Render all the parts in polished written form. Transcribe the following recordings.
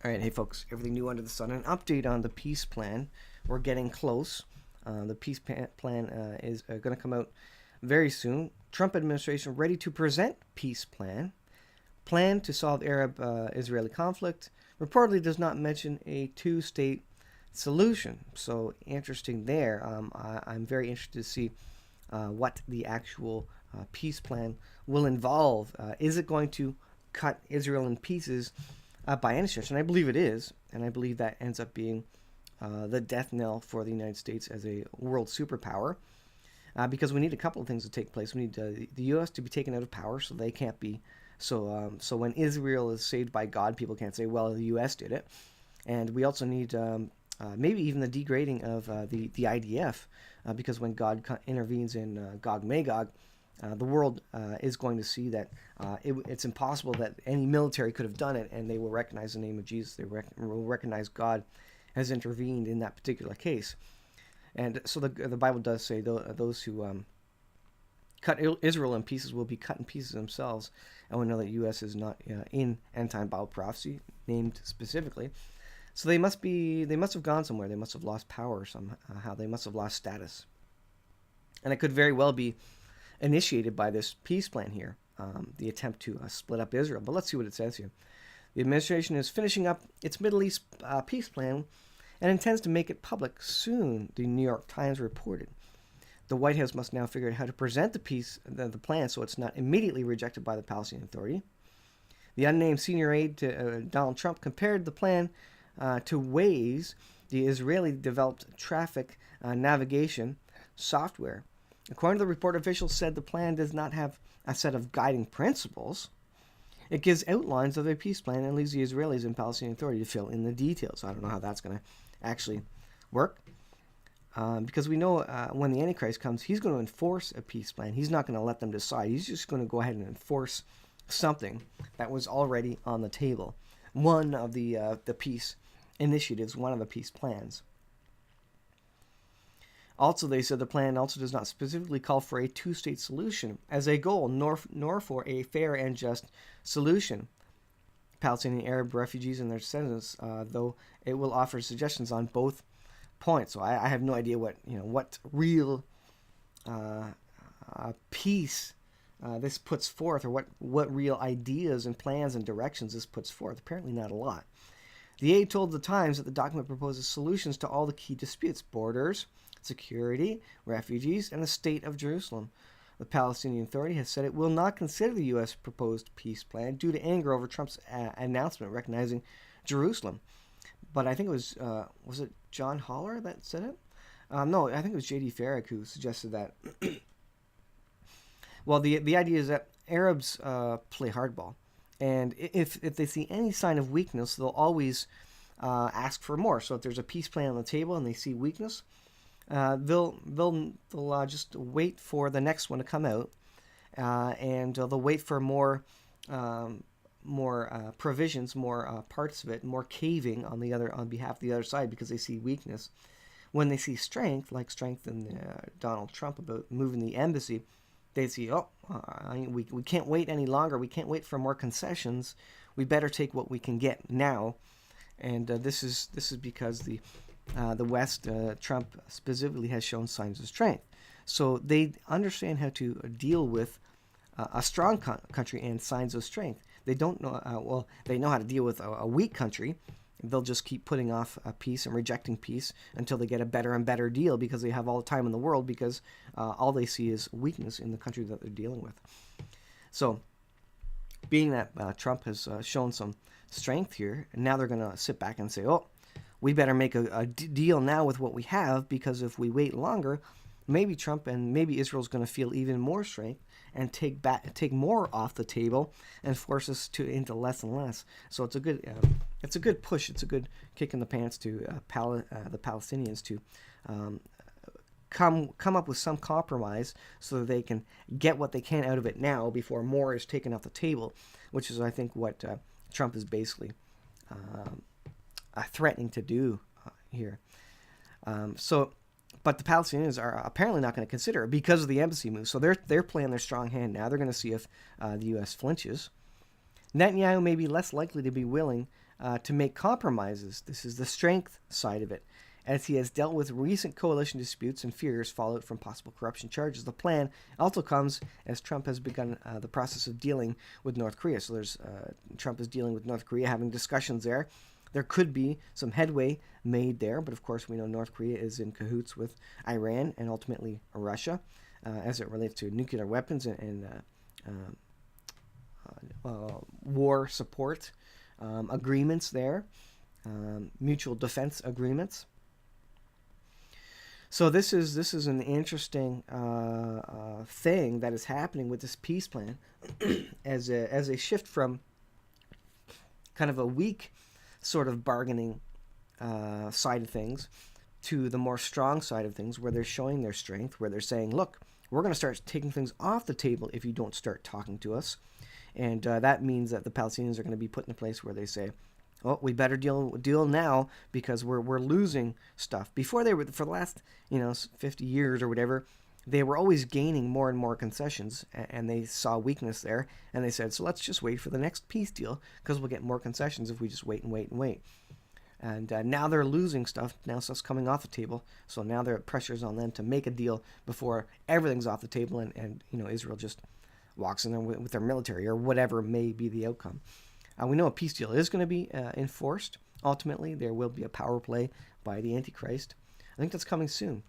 All right, hey folks, everything new under the sun. An update on the peace plan. We're getting close. The peace plan is going to come out very soon. Trump administration ready to present peace plan. Plan to solve Arab-Israeli conflict. Reportedly does not mention a two-state solution. So interesting there. I'm very interested to see what the actual peace plan will involve. Is it going to cut Israel in pieces by any stretch? And I believe it is. And I believe that ends up being the death knell for the United States as a world superpower. Because we need a couple of things to take place. We need the U.S. to be taken out of power, so they can't be. So when Israel is saved by God, people can't say, well, the U.S. did it. And we also need maybe even the degrading of the IDF, because when God intervenes in Gog Magog, the world is going to see that it's impossible that any military could have done it, and they will recognize the name of Jesus. They will recognize God has intervened in that particular case. And so the Bible does say those who cut Israel in pieces will be cut in pieces themselves. And we know that U.S. is not in end-time Bible prophecy, named specifically. So they must have gone somewhere. They must have lost power somehow. They must have lost status. And it could very well be initiated by this peace plan here, the attempt to split up Israel. But let's see what it says here. The administration is finishing up its Middle East peace plan and intends to make it public soon, the New York Times reported. The White House must now figure out how to present the plan so it's not immediately rejected by the Palestinian Authority. The unnamed senior aide to Donald Trump compared the plan to Waze, the Israeli-developed traffic navigation software. According to the report, officials said the plan does not have a set of guiding principles. It gives outlines of a peace plan and leaves the Israelis and Palestinian Authority to fill in the details. I don't know how that's going to actually work. Because we know when the Antichrist comes, he's going to enforce a peace plan. He's not going to let them decide. He's just going to go ahead and enforce something that was already on the table. One of the peace initiatives, one of the peace plans. Also, they said the plan also does not specifically call for a two-state solution as a goal, nor for a fair and just solution. Palestinian Arab refugees and their descendants, though it will offer suggestions on both points. So I have no idea what real peace this puts forth, or what real ideas and plans and directions this puts forth. Apparently not a lot. The aide told the Times that the document proposes solutions to all the key disputes: borders, security, refugees, and the state of Jerusalem. The Palestinian Authority has said it will not consider the U.S. proposed peace plan due to anger over Trump's announcement recognizing Jerusalem. But I think it was it John Holler that said it? No, I think it was J.D. Farag who suggested that. Well, the idea is that Arabs play hardball. And if they see any sign of weakness, they'll always ask for more. So if there's a peace plan on the table and they see weakness, they'll just wait for the next one to come out, and they'll wait for more provisions, more parts of it, more caving on behalf of the other side because they see weakness. When they see strength, like strength in Donald Trump about moving the embassy, they see, we can't wait any longer. We can't wait for more concessions. We better take what we can get now, and this is because the West, Trump specifically, has shown signs of strength. So they understand how to deal with a strong country and signs of strength. They don't know. They know how to deal with a weak country. They'll just keep putting off peace and rejecting peace until they get a better and better deal because they have all the time in the world, because all they see is weakness in the country that they're dealing with. So, being that Trump has shown some strength here, and now they're going to sit back and say, we better make a deal now with what we have, because if we wait longer, maybe Trump and maybe Israel's going to feel even more strength and take more off the table and force us into less and less. So it's a good push. It's a good kick in the pants to the Palestinians to come up with some compromise so that they can get what they can out of it now before more is taken off the table, which is, I think, what Trump is basically threatening to do here. But the Palestinians are apparently not going to consider it because of the embassy move. So they're playing their strong hand now. They're going to see if the U.S. flinches. Netanyahu may be less likely to be willing to make compromises. This is the strength side of it. As he has dealt with recent coalition disputes and fears followed from possible corruption charges, the plan also comes as Trump has begun the process of dealing with North Korea. So Trump is dealing with North Korea, having discussions there. There could be some headway made there, but of course we know North Korea is in cahoots with Iran and ultimately Russia as it relates to nuclear weapons and war support agreements there, mutual defense agreements. So this is an interesting thing that is happening with this peace plan as a shift from kind of a weak sort of bargaining side of things to the more strong side of things, where they're showing their strength, where they're saying, look, we're going to start taking things off the table if you don't start talking to us. And that means that the Palestinians are going to be put in a place where they say, oh, we better deal now because we're losing stuff. Before they were, for the last 50 years or whatever, they were always gaining more and more concessions, and they saw weakness there, and they said, so let's just wait for the next peace deal because we'll get more concessions if we just wait and wait and wait. And now they're losing stuff. Now stuff's coming off the table. So now there are pressures on them to make a deal before everything's off the table, and Israel just walks in there with their military or whatever may be the outcome. We know a peace deal is going to be enforced. Ultimately, there will be a power play by the Antichrist. I think that's coming soon.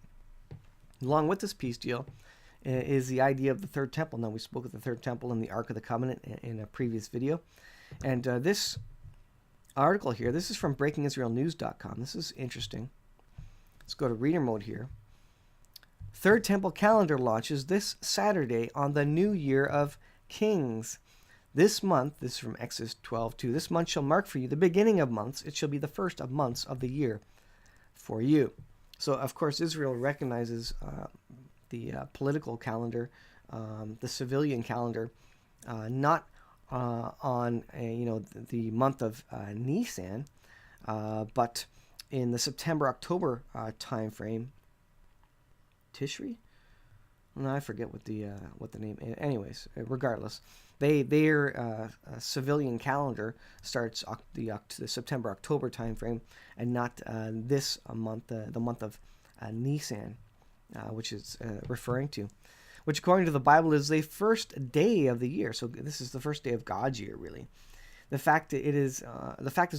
Along with this peace deal is the idea of the third temple. Now, we spoke of the third temple and the Ark of the Covenant in a previous video. And this article here, this is from breakingisraelnews.com. This is interesting. Let's go to reader mode here. Third temple calendar launches this Saturday on the new year of Kings. This month, this is from Exodus 12:2, this month shall mark for you the beginning of months. It shall be the first of months of the year for you. So, of course, Israel recognizes the political calendar, the civilian calendar, not on the month of Nisan, but in the September-October time frame. Tishri? No, I forget what the name is. Anyways, regardless, their civilian calendar starts the September-October time frame, and not this month, the month of Nisan, which is referring to, which according to the Bible is the first day of the year. So this is the first day of God's year, really. The fact is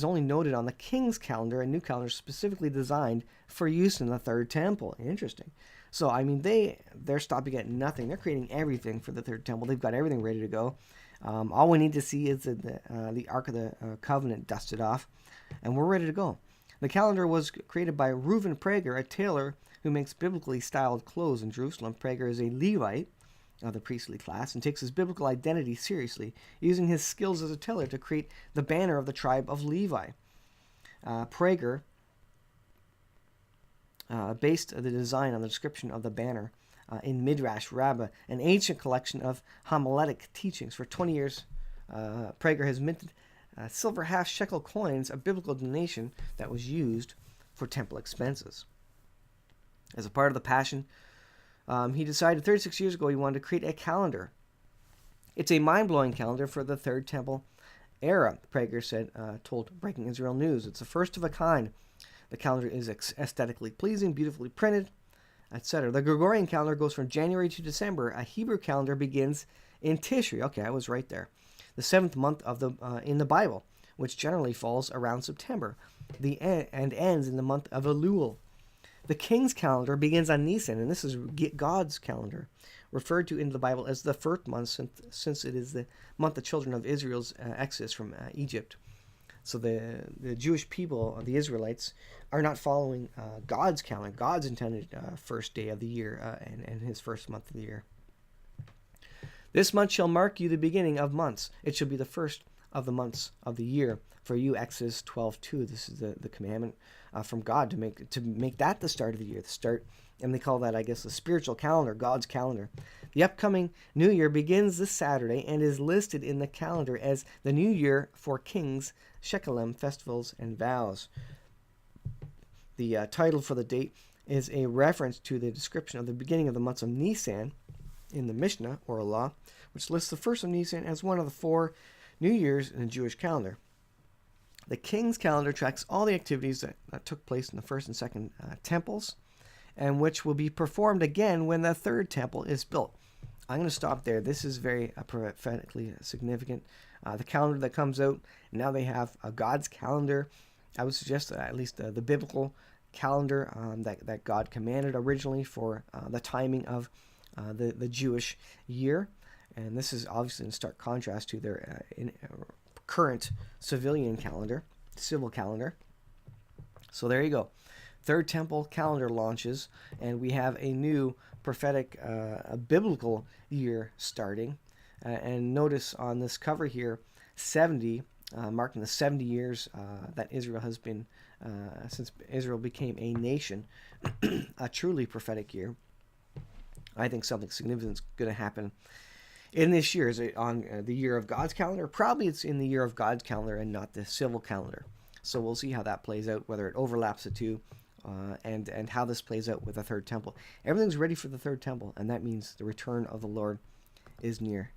only noted on the King's calendar, a new calendar specifically designed for use in the Third Temple. Interesting. So, I mean, they're stopping at nothing. They're creating everything for the Third Temple. They've got everything ready to go. All we need to see is the Ark of the Covenant dusted off, and we're ready to go. The calendar was created by Reuven Prager, a tailor who makes biblically styled clothes in Jerusalem. Prager is a Levite of the priestly class and takes his biblical identity seriously, using his skills as a tailor to create the banner of the tribe of Levi. Prager based the design on the description of the banner in Midrash Rabbah, an ancient collection of homiletic teachings. For 20 years, Prager has minted silver half-shekel coins, a biblical donation that was used for temple expenses. As a part of the passion, he decided 36 years ago he wanted to create a calendar. It's a mind-blowing calendar for the Third Temple era, Prager said, told Breaking Israel News. It's the first of a kind. The calendar is aesthetically pleasing, beautifully printed, etc. The Gregorian calendar goes from January to December. A Hebrew calendar begins in Tishri. Okay, I was right there. The seventh month of in the Bible, which generally falls around September, and ends in the month of Elul. The King's calendar begins on Nisan, and this is God's calendar, referred to in the Bible as the first month, since it is the month the children of Israel's exodus from Egypt. So the Jewish people, the Israelites, are not following God's calendar, God's intended first day of the year, and his first month of the year. This month shall mark you the beginning of months. It shall be the first of the months of the year for you. Exodus 12:2. This is the commandment from God to make that the start of the year, the start, and they call that, I guess, the spiritual calendar, God's calendar. The upcoming New Year begins this Saturday and is listed in the calendar as the New Year for Kings, Shekelem, festivals, and vows. The title for the date is a reference to the description of the beginning of the months of Nisan in the Mishnah, or Law, which lists the first of Nisan as one of the 4 New Years in the Jewish calendar. The king's calendar tracks all the activities that took place in the first and second temples, and which will be performed again when the third temple is built. I'm going to stop there. This is very prophetically significant. The calendar that comes out, now they have God's calendar. I would suggest at least the biblical calendar that God commanded originally for the timing of the Jewish year. And this is obviously in stark contrast to their current civilian calendar, civil calendar. So there you go. Third temple calendar launches, and we have a new prophetic biblical year starting. And notice on this cover here, 70, marking the 70 years that Israel has been, since Israel became a nation, a truly prophetic year. I think something significant is going to happen in this year. Is it on the year of God's calendar? Probably it's in the year of God's calendar and not the civil calendar. So we'll see how that plays out, whether it overlaps the two, and how this plays out with the third temple. Everything's ready for the third temple, and that means the return of the Lord is near.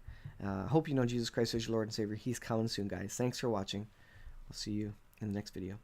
Hope you know Jesus Christ as your Lord and Savior. He's coming soon, guys. Thanks for watching. I'll see you in the next video.